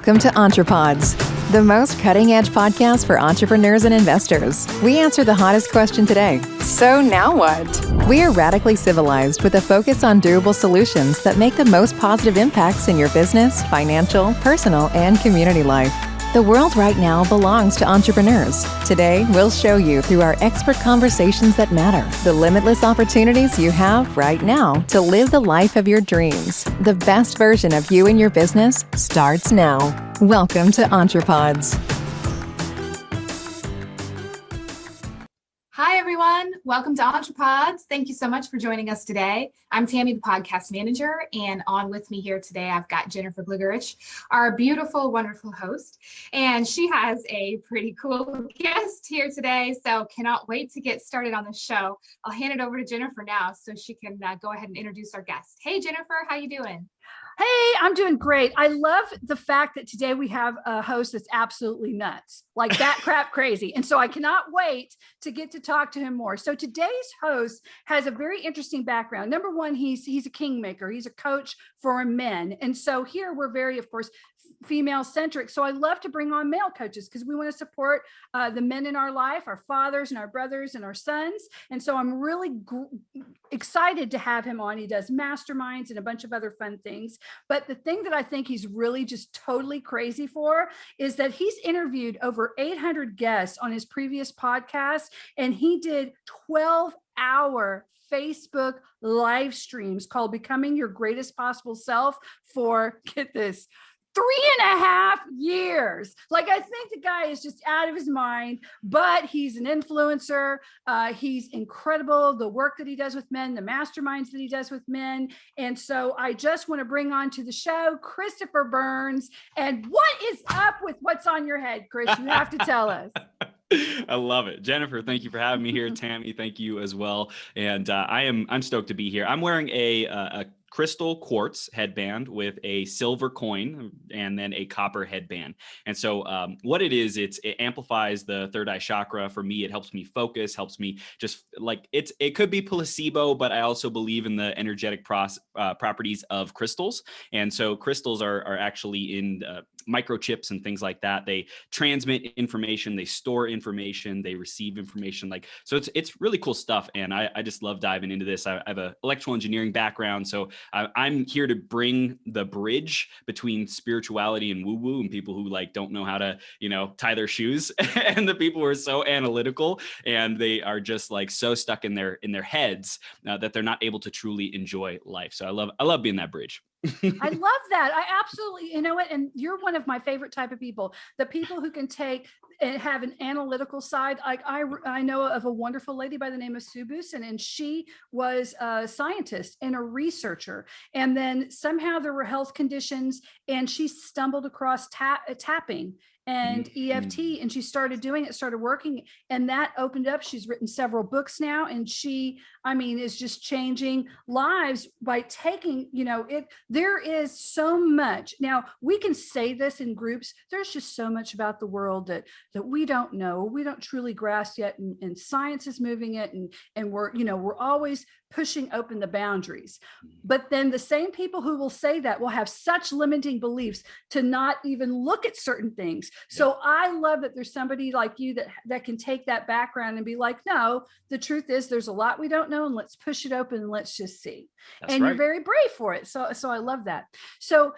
Welcome to EntrePods, the most cutting-edge podcast for entrepreneurs and investors. We answer the hottest question today. So now what? We are radically civilized with a focus on durable solutions that make the most positive impacts in your business, financial, personal, and community life. The world right now belongs to entrepreneurs. Today, we'll show you through our expert conversations that matter, the limitless opportunities you have right now to live the life of your dreams. The best version of you and your business starts now. Welcome to EntrePods. Hi, everyone. Welcome to EntrePods. Thank you so much for joining us today. I'm Tammy, the podcast manager, and on with me here today, I've got Jennifer Gligorich, our beautiful, wonderful host, and she has a pretty cool guest here today, so cannot wait to get started on the show. I'll hand it over to Jennifer now so she can go ahead and introduce our guest. Hey, Jennifer, how you doing? Hey, I'm doing great. I love the fact that today we have a host that's absolutely nuts, like that crap crazy. And so I cannot wait to get to talk to him more. So today's host has a very interesting background. Number one, he's a kingmaker. He's a coach for men. And so here we're very, of course, female centric. So I love to bring on male coaches because we want to support the men in our life, our fathers and our brothers and our sons. And so I'm really excited to have him on. He does masterminds and a bunch of other fun things. But the thing that I think he's really just totally crazy for is that he's interviewed over 800 guests on his previous podcast, and he did 12-hour Facebook live streams called Becoming Your Greatest Possible Self for, get this, 3.5 years. Like, I think the guy is just out of his mind, but he's an influencer. He's incredible. The work that he does with men, the masterminds that he does with men. And so I just want to bring on to the show, Christopher Burns. And what is up with what's on your head, Chris? You have to tell us. I love it. Jennifer, thank you for having me here. Tammy, thank you as well. And I'm stoked to be here. I'm wearing a crystal quartz headband with a silver coin and then a copper headband. And so what it is, it amplifies the third eye chakra. For me, it helps me focus, helps me just like it could be placebo, but I also believe in the energetic properties of crystals. And so crystals are actually in microchips and things like that. They transmit information, they store information, they receive information. So it's really cool stuff. And I just love diving into this. I have an electrical engineering background. So I'm here to bring the bridge between spirituality and woo-woo and people who don't know how to, tie their shoes and the people who are so analytical and they are just so stuck in their heads that they're not able to truly enjoy life. So I love being that bridge. I love that. I absolutely, you know what? And you're one of my favorite type of people, the people who can take and have an analytical side. Like I know of a wonderful lady by the name of Sue Busen, and she was a scientist and a researcher. And then somehow there were health conditions and she stumbled across tapping and EFT, and she started doing it, started working, and that opened up. She's written several books now, and she, is just changing lives by taking, there is so much. Now, we can say this in groups. There's just so much about the world that we don't know, we don't truly grasp yet, and science is moving it, and we're always pushing open the boundaries. But then the same people who will say that will have such limiting beliefs to not even look at certain things. So I love that there's somebody like you that can take that background and be like, no, the truth is there's a lot we don't know, and let's push it open and let's just see. That's right. You're very brave for it. So I love that. So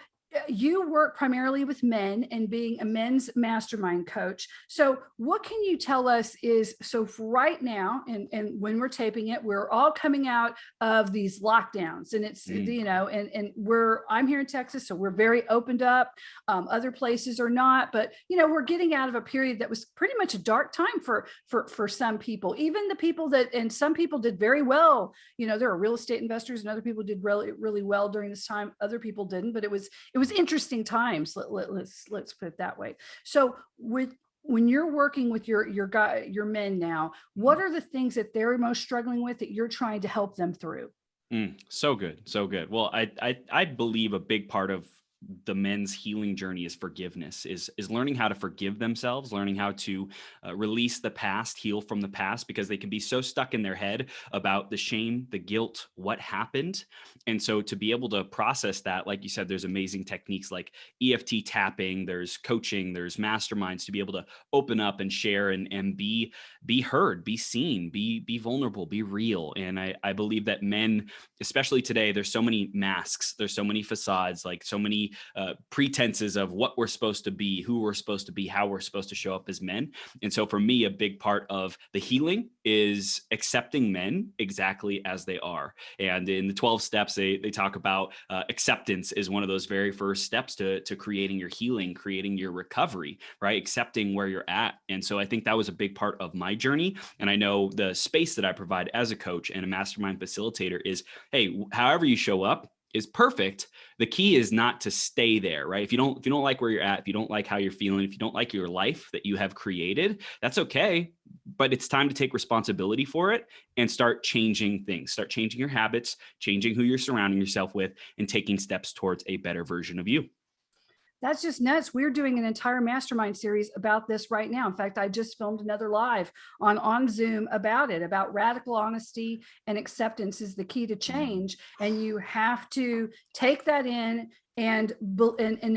you work primarily with men and being a men's mastermind coach. So what can you tell us so right now, and when we're taping it, we're all coming out of these lockdowns, and it's, I'm here in Texas, so we're very opened up. Other places are not, but we're getting out of a period that was pretty much a dark time for some people, even the people and some people did very well. There are real estate investors and other people did really, really well during this time. Other people didn't, but it was interesting times. Let's put it that way. So when you're working with your men now, what are the things that they're most struggling with that you're trying to help them through? So good. Well, I believe a big part of the men's healing journey is forgiveness, is learning how to forgive themselves, learning how to release the past, heal from the past, because they can be so stuck in their head about the shame, the guilt, what happened. And so to be able to process that, like you said, there's amazing techniques like EFT tapping, there's coaching, there's masterminds to be able to open up and share and be heard, be seen, be vulnerable, be real. And I believe that men, especially today, there's so many masks, there's so many facades, like so many pretenses of what we're supposed to be, who we're supposed to be, how we're supposed to show up as men. And so for me, a big part of the healing is accepting men exactly as they are. And in the 12 steps, they talk about acceptance is one of those very first steps to creating your healing, creating your recovery, right? Accepting where you're at. And so I think that was a big part of my journey. And I know the space that I provide as a coach and a mastermind facilitator is, hey, however you show up is perfect. The key is not to stay there, right? If you don't like where you're at, if you don't like how you're feeling, if you don't like your life that you have created, that's okay. But it's time to take responsibility for it and start changing things, start changing your habits, changing who you're surrounding yourself with, and taking steps towards a better version of you. That's just nuts. We're doing an entire mastermind series about this right now. In fact, I just filmed another live on Zoom about it, about radical honesty and acceptance is the key to change. And you have to take that in and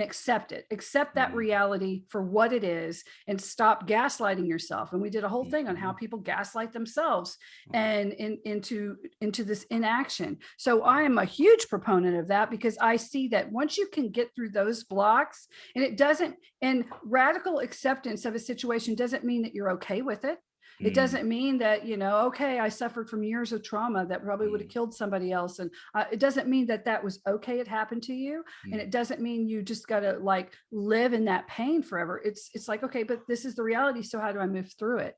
accept it, accept that reality for what it is, and stop gaslighting yourself. And we did a whole thing on how people gaslight themselves and into this inaction. So I am a huge proponent of that, because I see that once you can get through those blocks, and radical acceptance of a situation doesn't mean that you're okay with it. It doesn't mean that, okay, I suffered from years of trauma that probably would have killed somebody else. And it doesn't mean that that was okay. It happened to you. And it doesn't mean you just got to like live in that pain forever. It's like, okay, but this is the reality. So how do I move through it?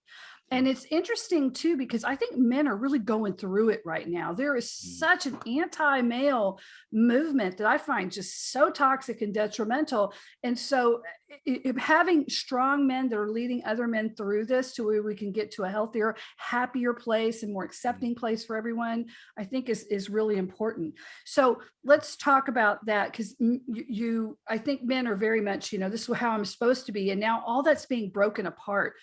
And it's interesting too, because I think men are really going through it right now. There is such an anti-male movement that I find just so toxic and detrimental. And so having strong men that are leading other men through this to where we can get to a healthier, happier place and more accepting place for everyone, I think is really important. So let's talk about that, because I think men are very much, this is how I'm supposed to be. And now all that's being broken apart.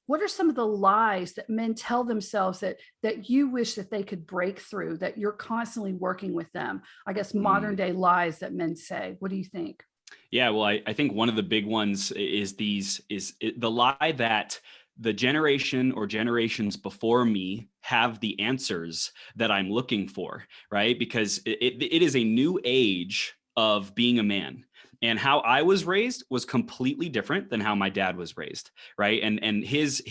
What are some of the lies that men tell themselves that you wish that they could break through, that you're constantly working with them? I guess modern day lies that men say. What do you think? Yeah, well, I think one of the big ones is the lie that the generation or generations before me have the answers that I'm looking for, right? Because it is a new age of being a man. And how I was raised was completely different than how my dad was raised, right? And his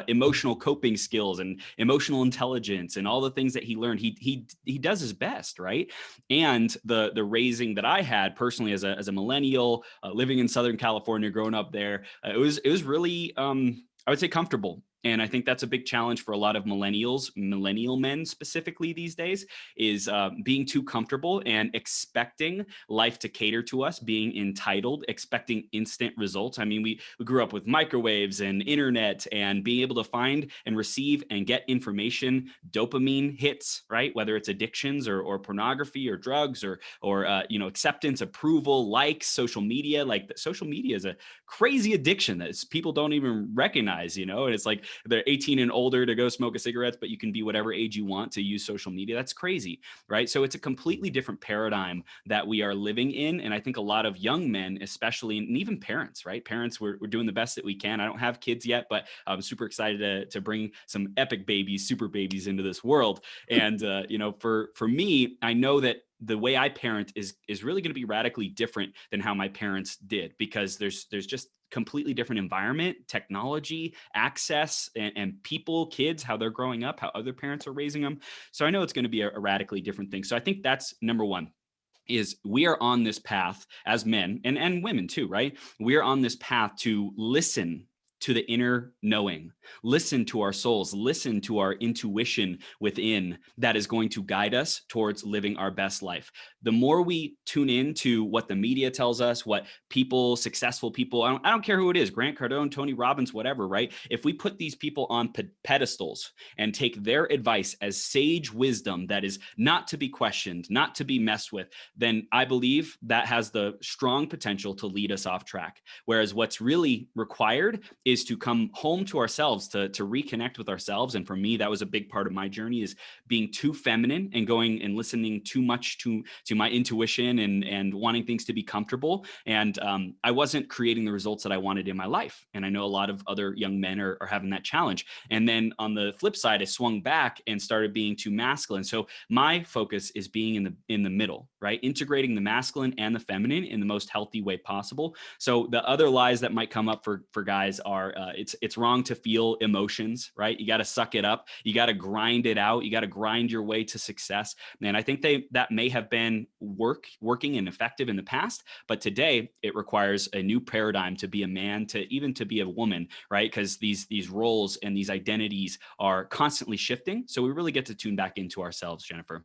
emotional coping skills and emotional intelligence and all the things that he learned, he does his best, right? And the raising that I had personally as a millennial, living in Southern California, growing up there, it was really I would say comfortable. And I think that's a big challenge for a lot of millennial men specifically these days, is being too comfortable and expecting life to cater to us, being entitled, expecting instant results. I mean, we grew up with microwaves and internet and being able to find and receive and get information, dopamine hits, right? Whether it's addictions or pornography or drugs or acceptance, approval, likes, social media. Like social media is a crazy addiction that people don't even recognize, and it's like they're 18 and older to go smoke a cigarette, but you can be whatever age you want to use social media. That's crazy, right? So it's a completely different paradigm that we are living in. And I think a lot of young men, especially, and even parents, right? Parents, we're doing the best that we can. I don't have kids yet, but I'm super excited to bring some epic babies, super babies into this world. And, for me, I know that the way I parent is really going to be radically different than how my parents did, because there's just completely different environment, technology, access, and people, kids, how they're growing up, how other parents are raising them. So I know it's going to be a radically different thing. So I think that's number one. Is we are on this path as men and women too, right? We are on this path to listen to the inner knowing, listen to our souls, listen to our intuition within that is going to guide us towards living our best life. The more we tune in to what the media tells us, what people, successful people, I don't care who it is, Grant Cardone, Tony Robbins, whatever, right? If we put these people on pedestals and take their advice as sage wisdom that is not to be questioned, not to be messed with, then I believe that has the strong potential to lead us off track. Whereas what's really required is to come home to ourselves, to reconnect with ourselves. And for me, that was a big part of my journey, is being too feminine and going and listening too much to my intuition and wanting things to be comfortable. And I wasn't creating the results that I wanted in my life. And I know a lot of other young men are having that challenge. And then on the flip side, I swung back and started being too masculine. So my focus is being in the middle, right? Integrating the masculine and the feminine in the most healthy way possible. So the other lies that might come up for guys are it's wrong to feel emotions, right? You got to suck it up. You got to grind it out. You got to grind your way to success. And I think that may have been working and effective in the past, but today it requires a new paradigm to be a man, to even to be a woman, right? Because these roles and these identities are constantly shifting. So we really get to tune back into ourselves, Jennifer.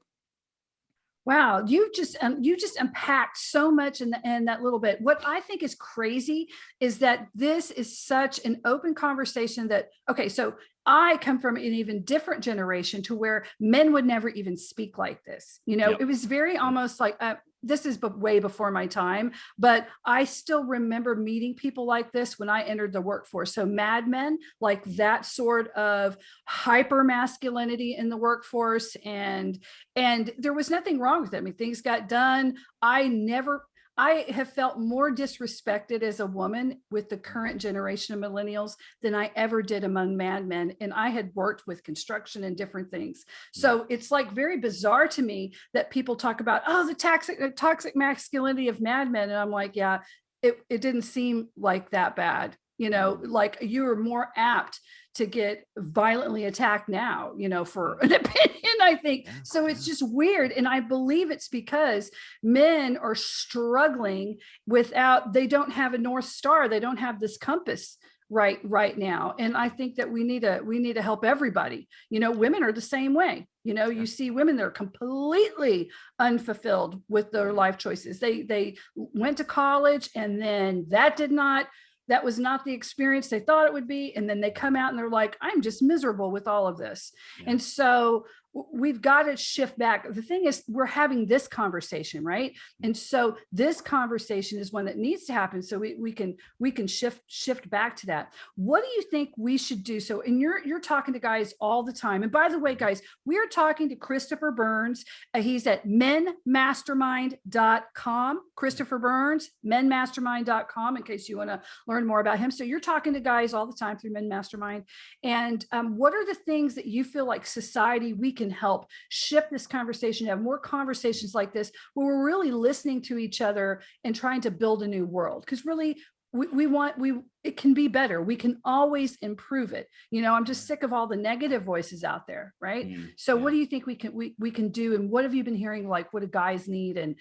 Wow, you just unpacked so much in that little bit. What I think is crazy is that this is such an open conversation that, okay, so I come from an even different generation to where men would never even speak like this. Yep. It was very almost like, this is way before my time, but I still remember meeting people like this when I entered the workforce. So Mad Men, like that sort of hyper masculinity in the workforce. And there was nothing wrong with it. I mean, things got done. I have felt more disrespected as a woman with the current generation of millennials than I ever did among Mad Men. And I had worked with construction and different things. So it's like very bizarre to me that people talk about, oh, the toxic masculinity of Mad Men. And I'm like, yeah, it didn't seem like that bad. Like you were more apt to get violently attacked now, for an opinion, I think. So it's just weird. And I believe it's because men are struggling they don't have a North Star. They don't have this compass right now. And I think that we need to help everybody. Women are the same way. You see women that are completely unfulfilled with their life choices. They went to college and then that was not the experience they thought it would be. And then they come out and they're like, I'm just miserable with all of this. Yeah. And so we've got to shift back. The thing is, we're having this conversation, right? And so this conversation is one that needs to happen. So we can shift back to that. What do you think we should do? So, and you're talking to guys all the time. And by the way, guys, we are talking to Christopher Burns. He's at menmastermind.com. Christopher Burns, menmastermind.com, in case you want to learn more about him. So you're talking to guys all the time through Men Mastermind. And what are the things that you feel like society, we can help shift this conversation, have more conversations like this, where we're really listening to each other and trying to build a new world? Because really, it can be better. We can always improve it. I'm just sick of all the negative voices out there, right? So what do you think we can do? And what have you been hearing? Like, what do guys need? And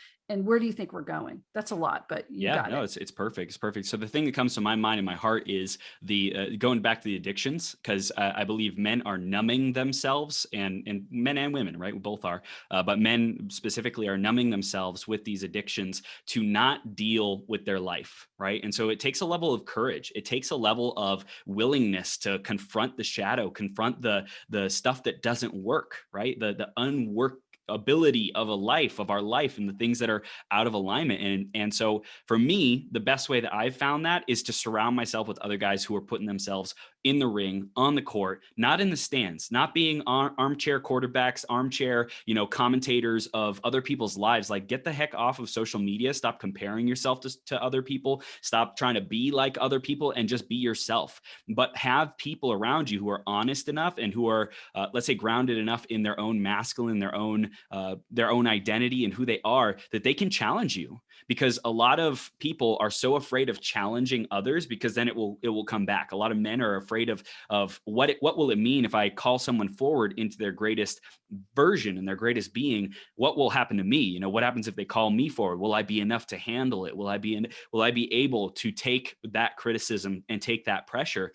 where do you think we're going? That's a lot, but it's perfect. It's perfect. So the thing that comes to my mind and my heart is the going back to the addictions, because I believe men are numbing themselves, and men and women, right? We both are, but men specifically are numbing themselves with these addictions to not deal with their life, right? And so it takes a level of courage. It takes a level of willingness to confront the shadow, confront the stuff that doesn't work, right? The unworkability of our life and the things that are out of alignment. And so for me, the best way that I've found that is to surround myself with other guys who are putting themselves in the ring, on the court, not in the stands, not being armchair quarterbacks, armchair, commentators of other people's lives. Like, get the heck off of social media. Stop comparing yourself to other people. Stop trying to be like other people and just be yourself. But have people around you who are honest enough and who are, let's say, grounded enough in their own masculine, their own identity and who they are, that they can challenge you. Because a lot of people are so afraid of challenging others, because then it will come back. A lot of men are afraid afraid of what will it mean if I call someone forward into their greatest version and their greatest being? What will happen to me? You know, what happens if they call me forward? Will I be enough to handle it? Will I be able to take that criticism and take that pressure?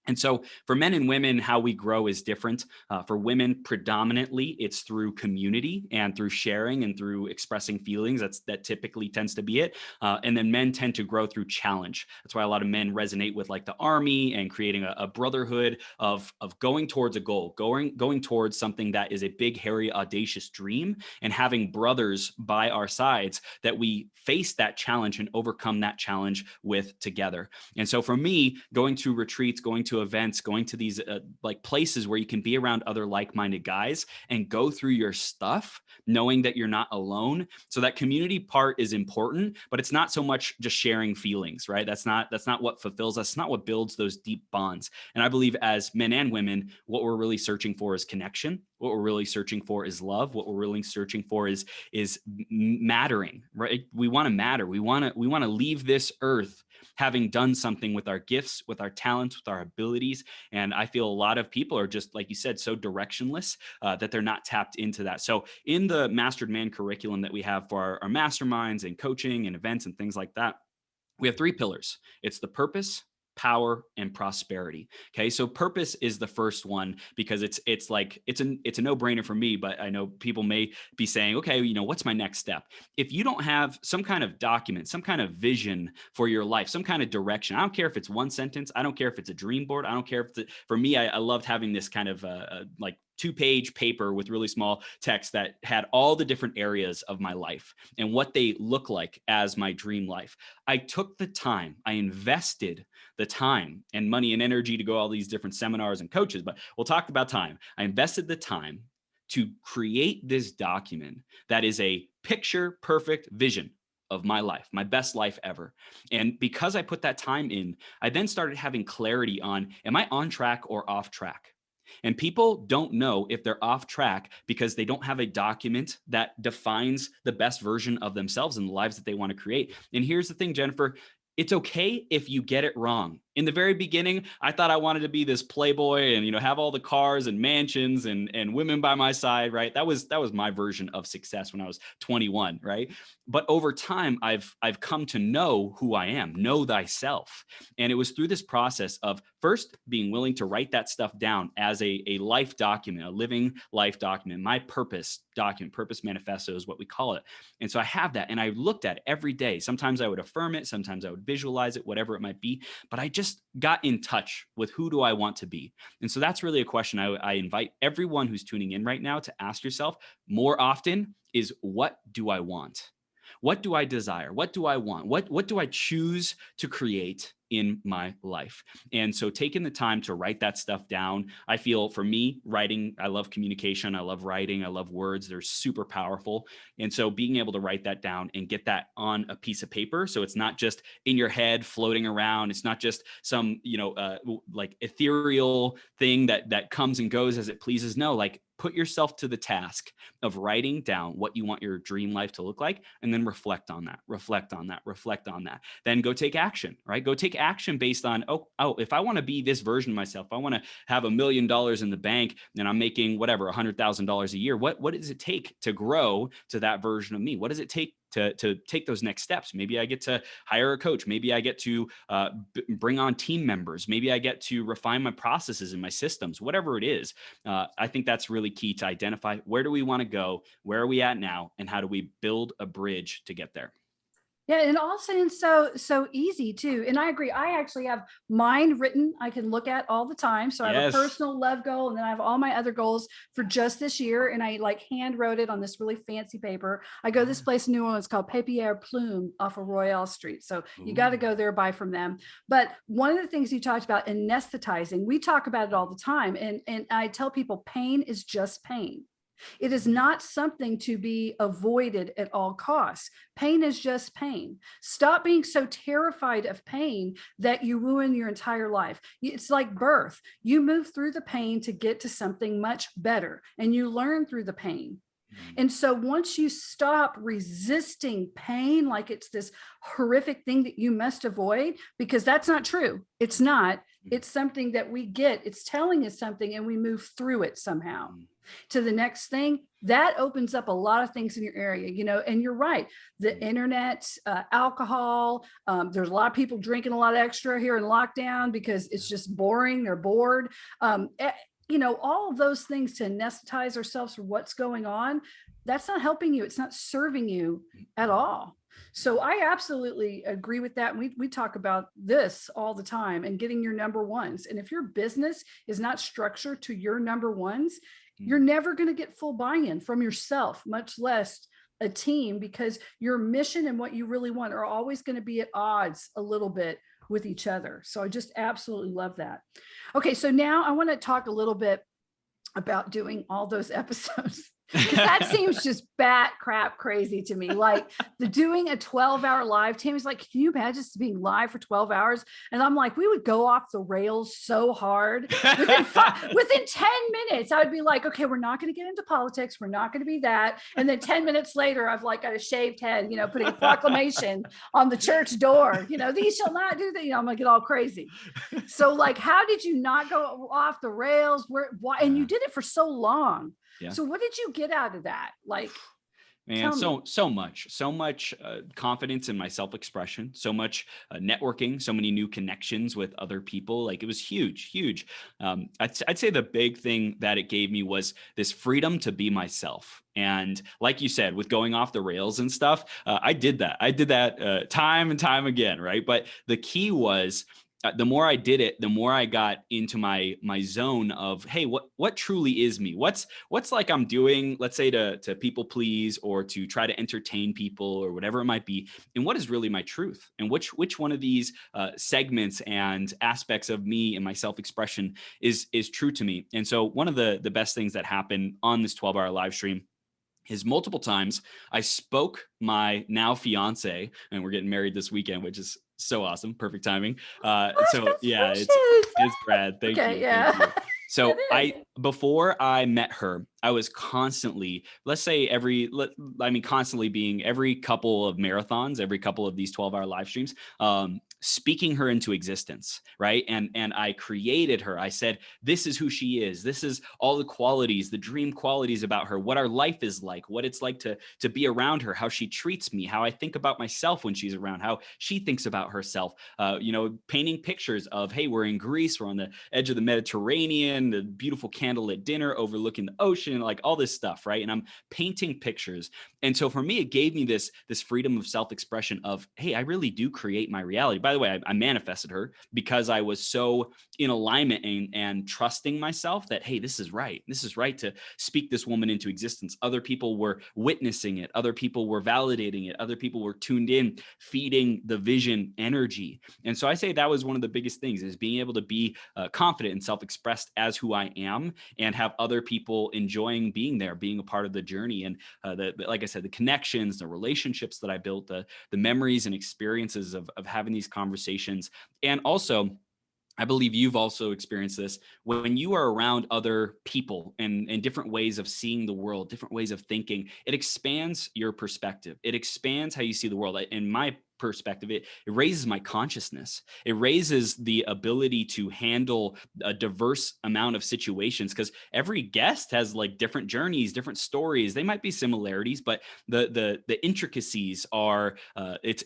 And so for men and women, how we grow is different. For women, predominantly, it's through community and through sharing and through expressing feelings. That typically tends to be it. And then men tend to grow through challenge. That's why a lot of men resonate with like the army and creating a brotherhood of going towards a goal, going towards something that is a big, hairy, audacious dream, and having brothers by our sides that we face that challenge and overcome that challenge with together. And so for me, going to retreats, going to events, going to these like places where you can be around other like-minded guys and go through your stuff, knowing that you're not alone. So that community part is important, but it's not so much just sharing feelings, right? That's not what fulfills us. It's not what builds those deep bonds. And I believe as men and women, what we're really searching for is connection. What we're really searching for is love. What we're really searching for is mattering, right? We want to matter. We want to leave this earth having done something with our gifts, with our talents, with our abilities. And I feel a lot of people are just, like you said, so directionless that they're not tapped into that. So in the Mastered Man curriculum that we have for our masterminds and coaching and events and things like that, we have 3 pillars. It's the purpose, power, and prosperity. Okay. So purpose is the first one because it's a no-brainer for me, but I know people may be saying, okay, you know, what's my next step? If you don't have some kind of document, some kind of vision for your life, some kind of direction, I don't care if it's one sentence. I don't care if it's a dream board. I don't care if for me, I loved having this kind of like 2-page paper with really small text that had all the different areas of my life and what they look like as my dream life. I took the time, I invested the time and money and energy to go all these different seminars and coaches, but we'll talk about time. I invested the time to create this document that is a picture perfect vision of my life, my best life ever. And because I put that time in, I then started having clarity on, am I on track or off track? And people don't know if they're off track because they don't have a document that defines the best version of themselves and the lives that they want to create. And here's the thing, Jennifer, it's okay if you get it wrong. In the very beginning, I thought I wanted to be this playboy and, you know, have all the cars and mansions and women by my side, right? That was my version of success when I was 21, right? But over time, I've come to know who I am, know thyself. And it was through this process of first being willing to write that stuff down as a life document, a living life document, my purpose document, purpose manifesto is what we call it. And so I have that and I looked at it every day. Sometimes I would affirm it, sometimes I would visualize it, whatever it might be, but I just got in touch with who do I want to be. And so that's really a question I invite everyone who's tuning in right now to ask yourself more often is, what do I want? What do I desire? What do I want? What do I choose to create in my life? And so taking the time to write that stuff down, I feel for me, writing, I love communication. I love writing. I love words. They're super powerful. And so being able to write that down and get that on a piece of paper. So it's not just in your head floating around. It's not just some, like ethereal thing that comes and goes as it pleases. No, like put yourself to the task of writing down what you want your dream life to look like, and then reflect on that, reflect on that, reflect on that. Then go take action, right? Go take action based on, oh, if I want to be this version of myself, I want to have $1 million in the bank and I'm making whatever, $100,000 a year. What does it take to grow to that version of me? What does it take to take those next steps? Maybe I get to hire a coach. Maybe I get to bring on team members. Maybe I get to refine my processes and my systems, whatever it is. I think that's really key to identify, where do we want to go? Where are we at now? And how do we build a bridge to get there? Yeah, and all sounds so easy too. And I agree. I actually have mine written. I can look at all the time. So I have a personal love goal, and then I have all my other goals for just this year. And I like hand wrote it on this really fancy paper. I go to this place in New Orleans called Papier Plume off of Royale Street. So you got to go there, buy from them. But one of the things you talked about, anesthetizing, we talk about it all the time. And I tell people pain is just pain. It is not something to be avoided at all costs. Pain is just pain. Stop being so terrified of pain that you ruin your entire life. It's like birth. You move through the pain to get to something much better, and you learn through the pain. And so once you stop resisting pain like it's this horrific thing that you must avoid, because that's not true. It's not. It's something that we get. It's telling us something and we move through it somehow to the next thing. That opens up a lot of things in your area, and you're right. The internet, alcohol, there's a lot of people drinking a lot extra here in lockdown because it's just boring. They're bored. All of those things to anesthetize ourselves for what's going on, that's not helping you. It's not serving you at all. So I absolutely agree with that. We talk about this all the time, and getting your number ones. And if your business is not structured to your number ones, you're never going to get full buy-in from yourself, much less a team, because your mission and what you really want are always going to be at odds a little bit with each other. So I just absolutely love that. Okay, so now I want to talk a little bit about doing all those episodes. Because that seems just bat crap crazy to me. Like doing a 12-hour live. Tammy's like, can you imagine just being live for 12 hours? And I'm like, we would go off the rails so hard. Within 10 minutes, I would be like, okay, we're not going to get into politics. We're not going to be that. And then 10 minutes later, I've like got a shaved head, putting a proclamation on the church door, these shall not do that. I'm going to get all crazy. So like, how did you not go off the rails? Why? And you did it for so long. Yeah. So what did you get out of that? Like, man, so much confidence in my self-expression, so much networking, so many new connections with other people. Like it was huge. I'd say the big thing that it gave me was this freedom to be myself. And like you said, with going off the rails and stuff, I did that time and time again, right? But the key was, the more I did it, the more I got into my zone of, hey, what truly is me? What's like I'm doing, let's say to people please, or to try to entertain people or whatever it might be. And what is really my truth? And which one of these segments and aspects of me and my self-expression is true to me? And so one of the best things that happened on this 12-hour live stream is multiple times I spoke my now fiance, and we're getting married this weekend, which is so awesome. Perfect timing. So yeah, it's Brad. Thank you. Yeah. Thank you. So before I met her, I was constantly, constantly being every couple of marathons, every couple of these 12-hour live streams, speaking her into existence, right? And I created her. I said, this is who she is. This is all the qualities, the dream qualities about her, what our life is like, what it's like to be around her, how she treats me, how I think about myself when she's around, how she thinks about herself, painting pictures of, hey, we're in Greece, we're on the edge of the Mediterranean, the beautiful candlelit dinner overlooking the ocean, like all this stuff, right? And I'm painting pictures. And so for me, it gave me this freedom of self-expression of, hey, I really do create my reality. By the way, I manifested her because I was so in alignment and trusting myself that, hey, this is right. This is right to speak this woman into existence. Other people were witnessing it. Other people were validating it. Other people were tuned in, feeding the vision energy. And so I say that was one of the biggest things, is being able to be confident and self-expressed as who I am, and have other people enjoying being there, being a part of the journey. And like I said, the connections, the relationships that I built, the memories and experiences of having these conversations. And also, I believe you've also experienced this, when you are around other people and different ways of seeing the world, different ways of thinking, it expands your perspective. It expands how you see the world. In my perspective, it raises my consciousness. It raises the ability to handle a diverse amount of situations, because every guest has like different journeys, different stories. They might be similarities, but the intricacies are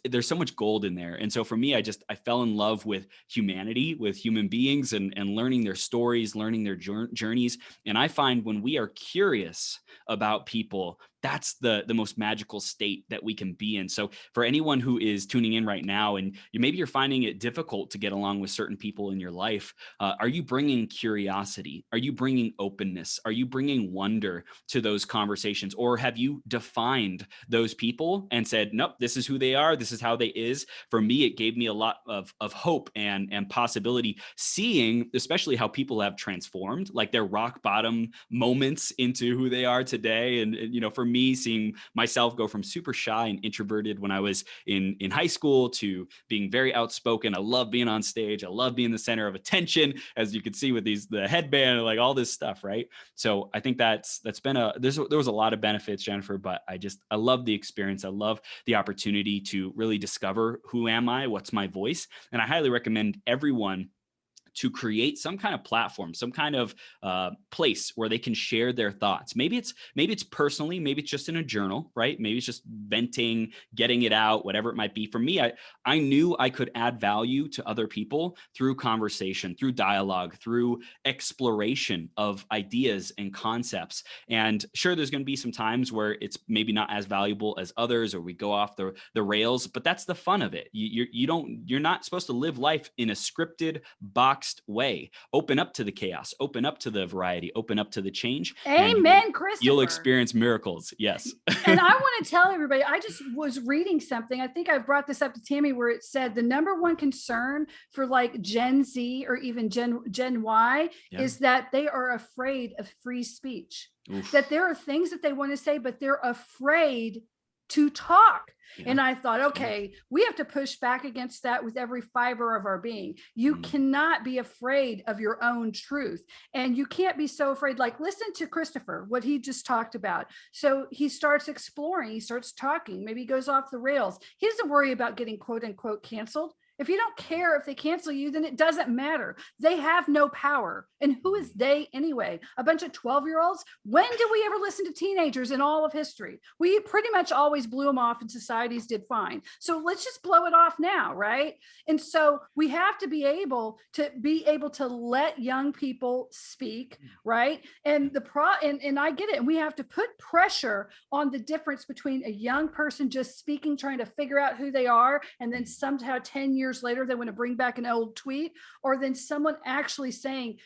there's so much gold in there. And so for me, I fell in love with humanity, with human beings, and learning their stories, learning their journeys. And I find when we are curious about people, that's the most magical state that we can be in. So for anyone who is tuning in right now, and maybe you're finding it difficult to get along with certain people in your life, are you bringing curiosity? Are you bringing openness? Are you bringing wonder to those conversations? Or have you defined those people and said, nope, this is who they are. This is how they is. For me, it gave me a lot of hope and possibility, seeing especially how people have transformed, like their rock bottom moments into who they are today. And for me, seeing myself go from super shy and introverted when I was in high school to being very outspoken. I love being on stage. I love being the center of attention, as you can see with the headband, like all this stuff, right? So I think that's been there was a lot of benefits, Jennifer, but I love the experience. I love the opportunity to really discover who am I, what's my voice. And I highly recommend everyone to create some kind of platform, some kind of place where they can share their thoughts. Maybe it's personally, maybe it's just in a journal, right? Maybe it's just venting, getting it out, whatever it might be. For me, I knew I could add value to other people through conversation, through dialogue, through exploration of ideas and concepts. And sure, there's going to be some times where it's maybe not as valuable as others, or we go off the rails, but that's the fun of it. You're not supposed to live life in a scripted, boxed way. Open up to the chaos, open up to the variety, open up to the change. Amen, Christopher. You'll experience miracles. Yes. And I want to tell everybody, I just was reading something. I think I brought this up to Tammy, where it said the number one concern for like Gen Z or even Gen Y is that they are afraid of free speech. Oof. That there are things that they want to say, but they're afraid to talk. Yeah. And I thought, okay, we have to push back against that with every fiber of our being. You cannot be afraid of your own truth. And you can't be so afraid. Like, listen to Christopher, what he just talked about. So he starts exploring, he starts talking, maybe he goes off the rails. He doesn't worry about getting quote unquote canceled. If you don't care if they cancel you, then it doesn't matter. They have no power. And who is they anyway? A bunch of 12-year-olds? When did we ever listen to teenagers in all of history? We pretty much always blew them off and societies did fine. So let's just blow it off now, right? And so we have to be able to let young people speak, right? And and I get it. And we have to put pressure on the difference between a young person just speaking, trying to figure out who they are, and then somehow 10 years later they want to bring back an old tweet, or then someone actually saying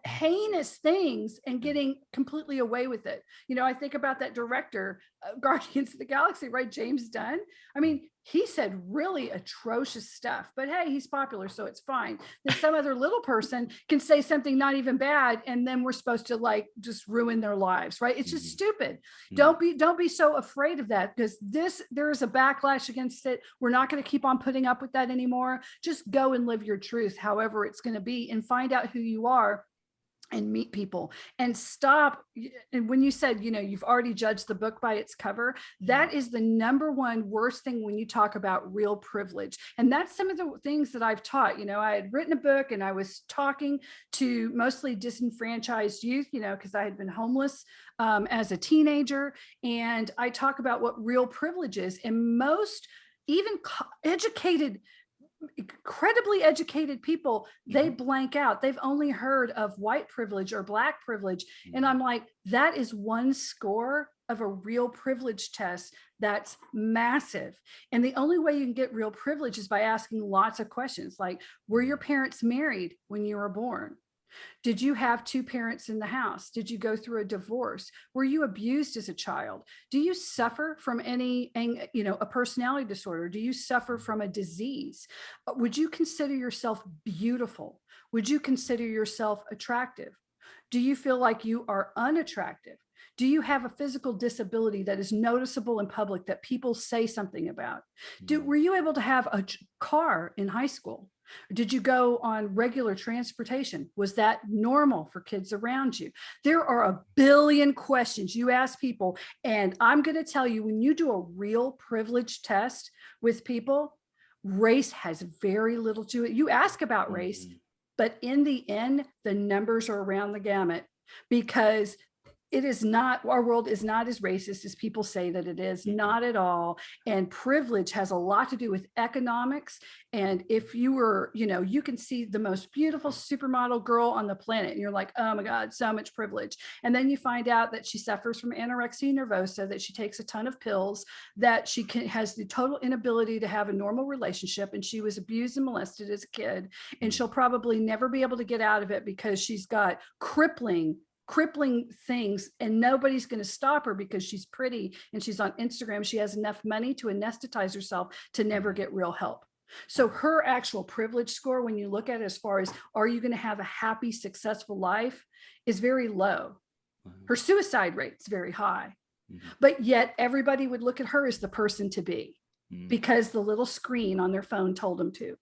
heinous things and getting completely away with it. You know, I think about that director of Guardians of the Galaxy, right? James Gunn. I mean, he said really atrocious stuff, but hey, he's popular, so it's fine. Then some other little person can say something not even bad, and then we're supposed to like just ruin their lives, right? It's just stupid. Don't be so afraid of that, because there is a backlash against it. We're not going to keep on putting up with that anymore. Just go and live your truth, however it's going to be, and find out who you are and meet people, and stop. And when you said, you know, you've already judged the book by its cover, that is the number one worst thing when you talk about real privilege. And that's some of the things that I've taught. You know, I had written a book and I was talking to mostly disenfranchised youth, you know, because I had been homeless as a teenager. And I talk about what real privilege is. And most even incredibly educated people, they blank out. They've only heard of white privilege or black privilege. And I'm like, that is one score of a real privilege test that's massive. And the only way you can get real privilege is by asking lots of questions, like, were your parents married when you were born? Did you have two parents in the house? Did you go through a divorce? Were you abused as a child? Do you suffer from any, a personality disorder? Do you suffer from a disease? Would you consider yourself beautiful? Would you consider yourself attractive? Do you feel like you are unattractive? Do you have a physical disability that is noticeable in public that people say something about? Were you able to have a car in high school? Did you go on regular transportation? Was that normal for kids around you? There are a billion questions you ask people. And I'm going to tell you, when you do a real privilege test with people, race has very little to it. You ask about race, but in the end, the numbers are around the gamut, because it is not, our world is not as racist as people say that it is, not at all. And privilege has a lot to do with economics. And if you were, you can see the most beautiful supermodel girl on the planet and you're like, oh my God, so much privilege. And then you find out that she suffers from anorexia nervosa, that she takes a ton of pills, that she has the total inability to have a normal relationship. And she was abused and molested as a kid. And she'll probably never be able to get out of it because she's got crippling things, and nobody's going to stop her because she's pretty and she's on Instagram. She has enough money to anesthetize herself to never get real help. So her actual privilege score, when you look at it as far as are you going to have a happy, successful life, is very low. Her suicide rate is very high, but yet everybody would look at her as the person to be because the little screen on their phone told them to.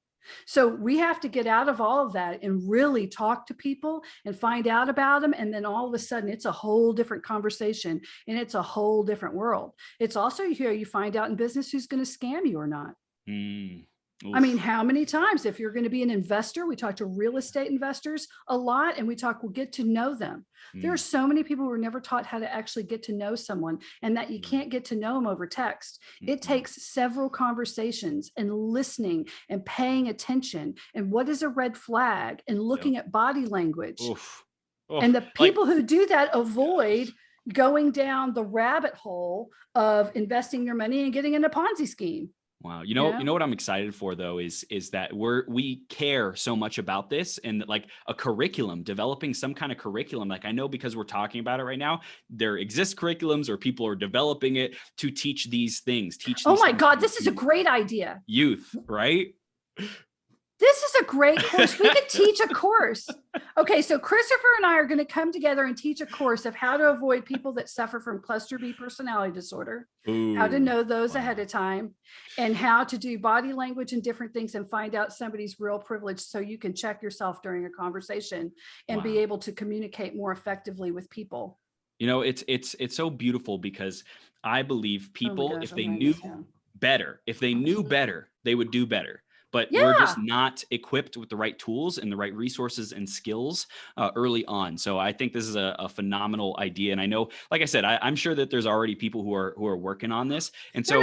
So we have to get out of all of that and really talk to people and find out about them. And then all of a sudden it's a whole different conversation and it's a whole different world. It's also here you find out in business who's going to scam you or not. I mean, how many times, if you're going to be an investor, we talk to real estate investors a lot, and we'll get to know them. There are so many people who were never taught how to actually get to know someone, and that you can't get to know them over text. It takes several conversations and listening and paying attention. And what is a red flag, and looking at body language. And the people who do that avoid going down the rabbit hole of investing their money and getting in a Ponzi scheme. Wow. You know what I'm excited for though is that we care so much about this, and like a curriculum, developing some kind of curriculum. Like I know, because we're talking about it right now, there exist curriculums or people are developing it to teach these things. Oh my God, this is a great idea. Youth, right? This is a great course. We could teach a course. Okay, so Christopher and I are going to come together and teach a course of how to avoid people that suffer from cluster B personality disorder, how to know those ahead of time, and how to do body language and different things and find out somebody's real privilege, so you can check yourself during a conversation and be able to communicate more effectively with people. You know, it's so beautiful, because I believe people, if they knew better, they would do better. But we're just not equipped with the right tools and the right resources and skills early on. So I think this is a phenomenal idea. And I know, like I said, I'm sure that there's already people who are working on this. And so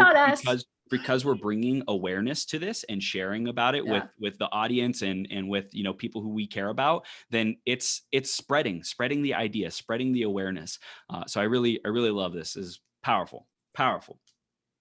because we're bringing awareness to this and sharing about it with the audience and with, people who we care about, then it's spreading the idea, spreading the awareness. So I really love this. This is powerful.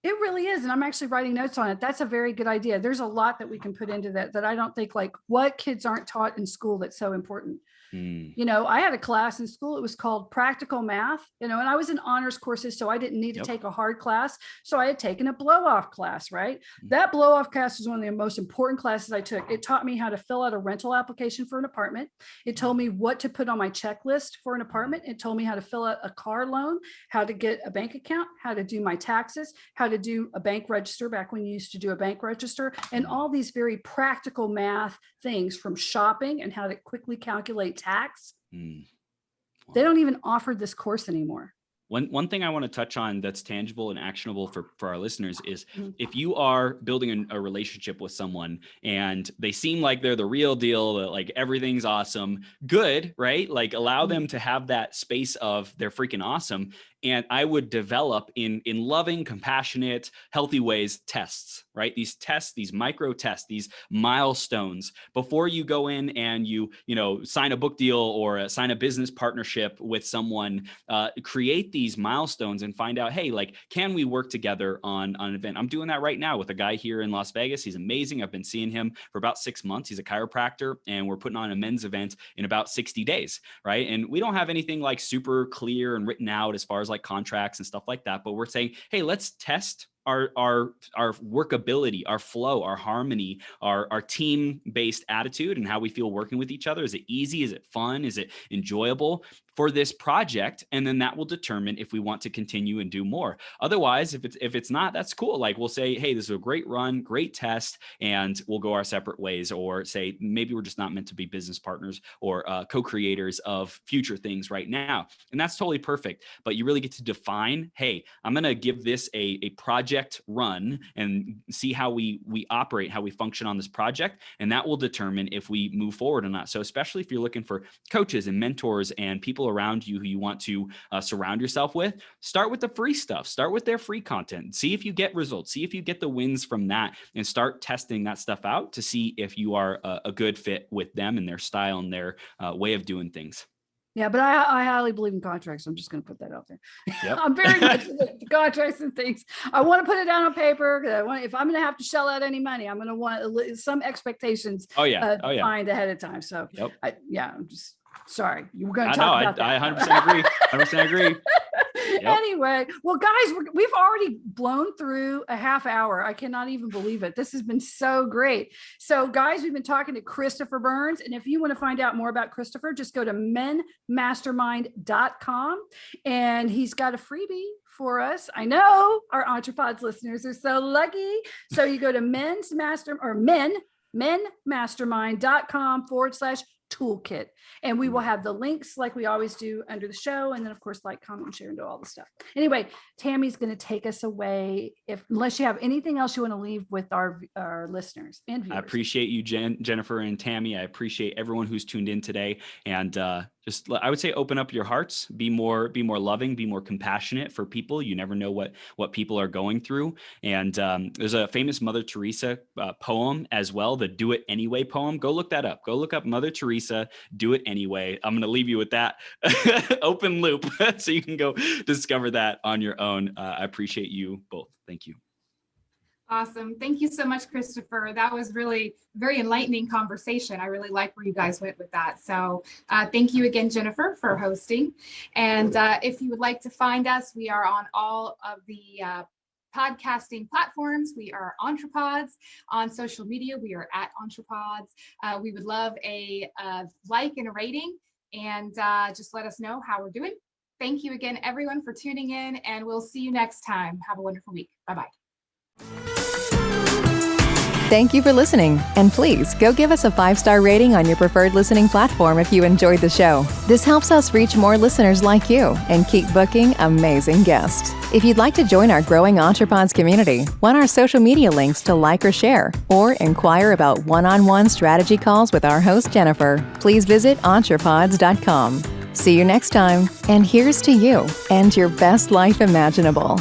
It really is. And I'm actually writing notes on it. That's a very good idea. There's a lot that we can put into that I don't think, like, what kids aren't taught in school that's so important. I had a class in school. It was called practical math, and I was in honors courses, so I didn't need to take a hard class. So I had taken a blow off class, right? That blow off class was one of the most important classes I took. It taught me how to fill out a rental application for an apartment. It told me what to put on my checklist for an apartment. It told me how to fill out a car loan, how to get a bank account, how to do my taxes, how to do a bank register back when you used to do a bank register, and all these very practical math things, from shopping and how to quickly calculate tax. They don't even offer this course anymore. One thing I want to touch on that's tangible and actionable for our listeners is, if you are building a relationship with someone and they seem like they're the real deal, that like everything's awesome, good, right? Like allow them to have that space of they're freaking awesome. And I would develop in loving, compassionate, healthy ways, tests, right? These tests, these micro tests, these milestones before you go in and you sign a book deal or sign a business partnership with someone. Create these milestones and find out, hey, like, can we work together on an event? I'm doing that right now with a guy here in Las Vegas. He's amazing. I've been seeing him for about 6 months. He's a chiropractor, and we're putting on a men's event in about 60 days, right? And we don't have anything like super clear and written out as far as like contracts and stuff like that, but we're saying, hey, let's test our workability, our flow, our harmony, our team-based attitude, and how we feel working with each other. Is it easy? Is it fun? Is it enjoyable for this project? And then that will determine if we want to continue and do more. Otherwise, if it's not, that's cool. Like we'll say, hey, this is a great run, great test, and we'll go our separate ways, or say maybe we're just not meant to be business partners or co-creators of future things right now. And that's totally perfect. But you really get to define, hey, I'm going to give this a project run and see how we operate, how we function on this project. And that will determine if we move forward or not. So especially if you're looking for coaches and mentors and people around you who you want to surround yourself with, start with the free stuff, start with their free content, see if you get results, see if you get the wins from that, and start testing that stuff out to see if you are a good fit with them and their style and their way of doing things. Yeah, but I highly believe in contracts. I'm just going to put that out there. Yep. I'm very much into contracts and things. I want to put it down on paper. If I'm going to have to shell out any money, I'm going to want some expectations defined ahead of time. So I'm just sorry. You were going to talk about that. I 100% agree. 100% agree. Yep. Anyway, well, guys, we've already blown through a half hour. I cannot even believe it. This has been so great. So, guys, we've been talking to Christopher Burns. And if you want to find out more about Christopher, just go to menmastermind.com. And he's got a freebie for us. I know our EntrePods listeners are so lucky. So you go to menmastermind.com/20% toolkit. And we will have the links like we always do under the show. And then of course, like, comment, and share, and do all the stuff. Anyway, Tammy's going to take us away unless you have anything else you want to leave with our listeners and viewers. I appreciate you, Jennifer and Tammy. I appreciate everyone who's tuned in today. And just, I would say, open up your hearts, be more loving, be more compassionate for people. You never know what people are going through. And there's a famous Mother Teresa poem as well, the Do It Anyway poem. Go look that up. Go look up Mother Teresa, Do It Anyway. I'm going to leave you with that open loop so you can go discover that on your own. I appreciate you both. Thank you. Awesome. Thank you so much, Christopher. That was really very enlightening conversation. I really like where you guys went with that. So thank you again, Jennifer, for hosting. And if you would like to find us, we are on all of the podcasting platforms. We are EntrePods. On social media, we are at EntrePods. We would love a like and a rating, and just let us know how we're doing. Thank you again, everyone, for tuning in, and we'll see you next time. Have a wonderful week. Bye-bye. Thank you for listening, and please go give us a 5-star rating on your preferred listening platform if you enjoyed the show. This helps us reach more listeners like you and keep booking amazing guests. If you'd like to join our growing EntrePods community, want our social media links to like or share, or inquire about one-on-one strategy calls with our host Jennifer, please visit EntrePods.com. See you next time, and here's to you and your best life imaginable.